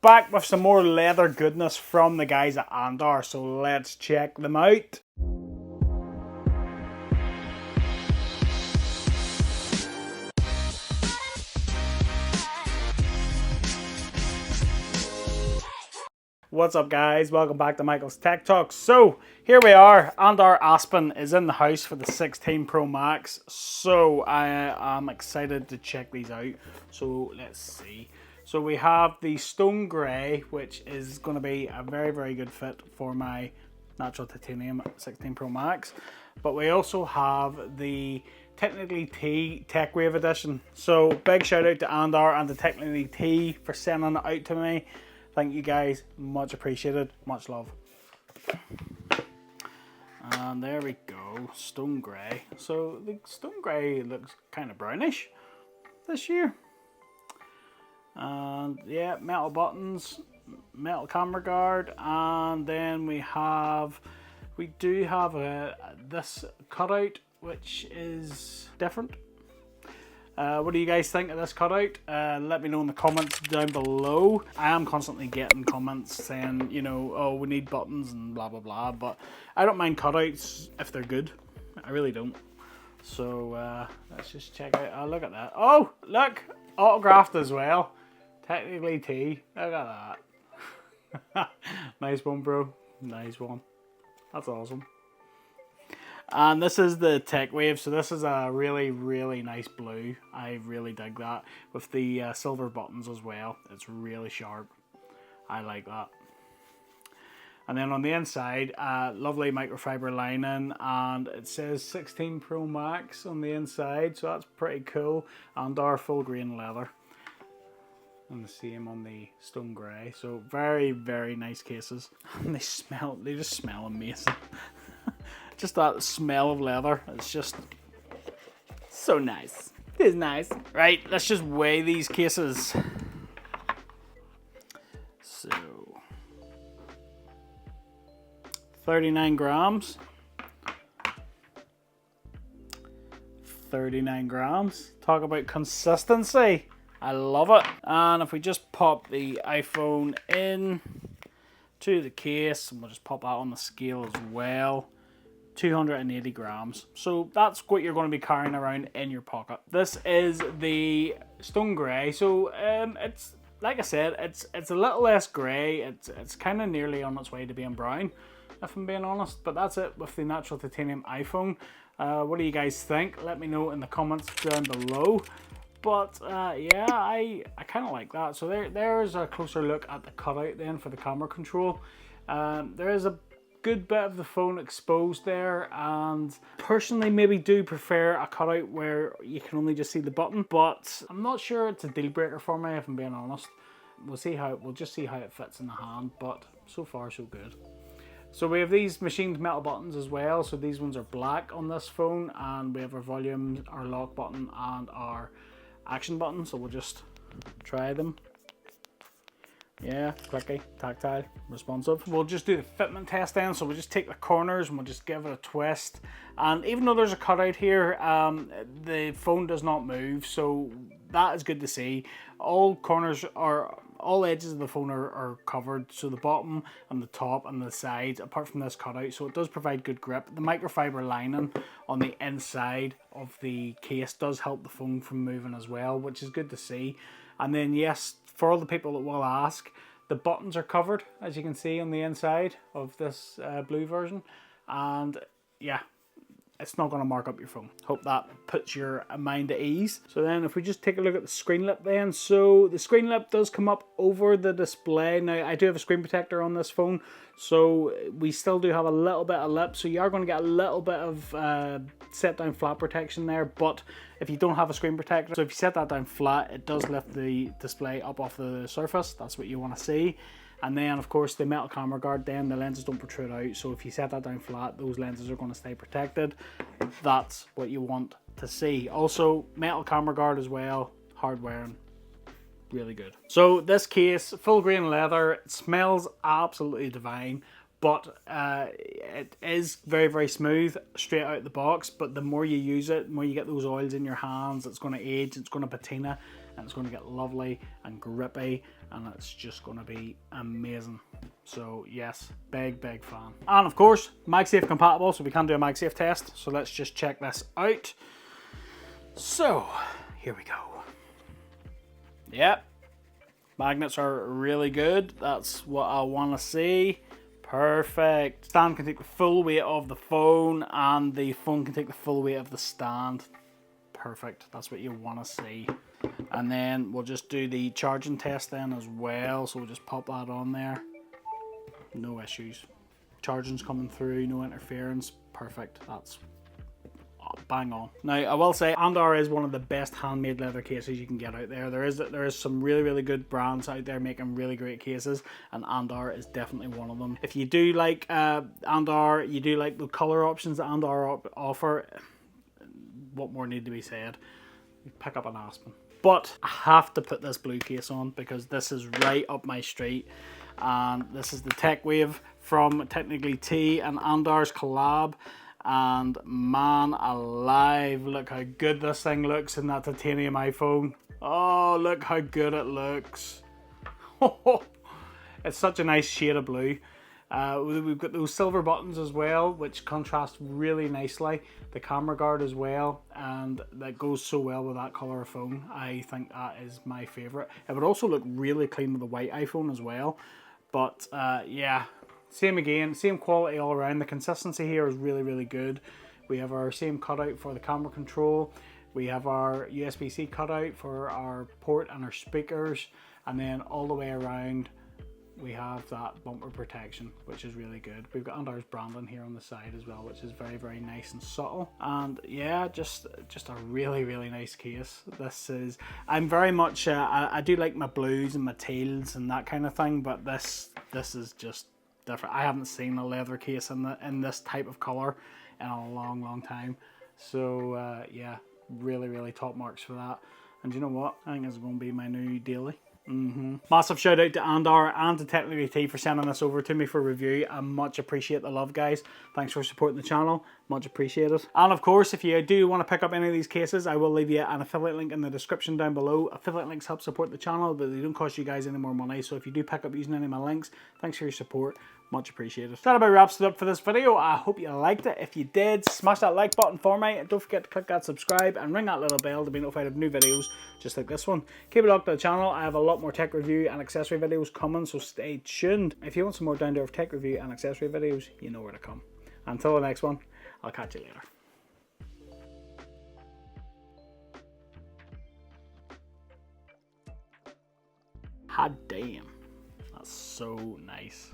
Back with some more leather goodness from the guys at Andar, so let's check them out. What's up guys, welcome back to Michael's Tech Talk. So here we are, Andar Aspen is in the house for the 16 Pro Max, so I am excited to check these out. So let's see. So we have the stone grey, which is going to be a very good fit for my natural titanium 16 Pro Max, but we also have the Technically T Tech Wave edition. So big shout out to Andar and the Technically T for sending it out to me. Thank you guys, much appreciated, much love. And there we go, stone grey. So the stone grey looks kind of brownish this year. And yeah, metal buttons, metal camera guard, and then we do have this cutout, which is different. What do you guys think of this cutout? Let me know in the comments down below. I am constantly getting comments saying, you know, oh, we need buttons and blah blah blah, but I don't mind cutouts if they're good. I really don't. So let's just check out. Oh, look at that. Oh, look, autographed as well. Technically T. Look at that. Nice one, bro. Nice one. That's awesome. And this is the Tech Wave, so this is a really nice blue. I really dig that, with the silver buttons as well. It's really sharp. I like that. And then on the inside, lovely microfiber lining, and it says 16 Pro Max on the inside, so that's pretty cool. And our full grain leather. And the same on the stone grey. So very nice cases. And they just smell amazing. Just that smell of leather, it's just so nice. It is nice. Right, let's just weigh these cases. So 39 grams. 39 grams. Talk about consistency. I love it. And if we just pop the iPhone in to the case, and we'll just pop that on the scale as well. 280 grams. So that's what you're going to be carrying around in your pocket. This is the stone grey. So it's, like I said, it's a little less grey. It's kind of nearly on its way to being brown, if I'm being honest. But that's it with the natural titanium iPhone. What do you guys think? Let me know in the comments down below. But yeah, I kind of like that. So there's a closer look at the cutout then for the camera control. There is a good bit of the phone exposed there, and personally maybe do prefer a cutout where you can only just see the button, but I'm not sure it's a deal breaker for me, if I'm being honest. We'll just see how it fits in the hand, but so far so good. So we have these machined metal buttons as well. So these ones are black on this phone, and we have our volume, our lock button, and our action button. So we'll just try them. Yeah, clicky, tactile, responsive. We'll just do the fitment test then. So we'll just take the corners and we'll just give it a twist. And even though there's a cutout here, the phone does not move, so that is good to see. All corners are, all edges of the phone are covered, so the bottom and the top and the sides, apart from this cutout, so it does provide good grip. The microfiber lining on the inside of the case does help the phone from moving as well, which is good to see. And then yes, for all the people that will ask, the buttons are covered, as you can see on the inside of this blue version. And yeah, it's not going to mark up your phone. Hope that puts your mind at ease. So then if we just take a look at the screen lip then. So the screen lip does come up over the display. Now I do have a screen protector on this phone, so we still do have a little bit of lip. So you are going to get a little bit of set down flat protection there, but if you don't have a screen protector, so if you set that down flat, it does lift the display up off the surface. That's what you want to see. And then of course the metal camera guard, then the lenses don't protrude out, so if you set that down flat, those lenses are going to stay protected. That's what you want to see. Also metal camera guard as well, hard wearing, really good. So this case, full grain leather, it smells absolutely divine, but it is very smooth straight out the box. But the more you use it, the more you get those oils in your hands, it's going to age, it's going to patina, and it's going to get lovely and grippy, and it's just going to be amazing. So yes, big fan. And of course, Magsafe compatible, so we can do a Magsafe test. So let's just check this out. So here we go. Yep, magnets are really good. That's what I want to see. Perfect. Stand can take the full weight of the phone, and the phone can take the full weight of the stand. Perfect. That's what you want to see. And then we'll just do the charging test then as well. So we'll just pop that on there. No issues. Charging's coming through, no interference. Perfect. That's bang on. Now I will say Andar is one of the best handmade leather cases you can get out there. There is some really good brands out there making really great cases, and Andar is definitely one of them. If you do like Andar, you do like the color options that Andar offer, what more need to be said? Pick up an Aspen. But I have to put this blue case on because this is right up my street, and this is the Tech Wave from Technically T and Andar's collab. And man alive, look how good this thing looks in that titanium iPhone. Oh, look how good it looks. It's such a nice shade of blue. We've got those silver buttons as well, which contrast really nicely. The camera guard as well, and that goes so well with that colour of phone. I think that is my favourite. It would also look really clean with the white iPhone as well. But yeah, same again, same quality all around. The consistency here is really good. We have our same cutout for the camera control. We have our USB-C cutout for our port and our speakers, and then all the way around we have that bumper protection, which is really good. We've got Andar's branding here on the side as well, which is very nice and subtle. And yeah, just a really nice case. This is, I'm very much I do like my blues and my teals and that kind of thing, but this is just different. I haven't seen a leather case in this type of color in a long time. So yeah, really top marks for that. And you know what, I think it's going to be my new daily. Massive shout out to Andar and to Technically T for sending this over to me for review. I much appreciate the love, guys. Thanks for supporting the channel, much appreciated. And of course, if you do want to pick up any of these cases, I will leave you an affiliate link in the description down below. Affiliate links help support the channel, but they don't cost you guys any more money. So if you do pick up using any of my links, thanks for your support, much appreciated. That about wraps it up for this video. I hope you liked it. If you did, smash that like button for me, and don't forget to click that subscribe and ring that little bell to be notified of new videos just like this one. Keep it locked to the channel. I have a lot more tech review and accessory videos coming, so stay tuned. If you want some more down to earth tech review and accessory videos, you know where to come. Until the next one, I'll catch you later. Hot damn, that's so nice.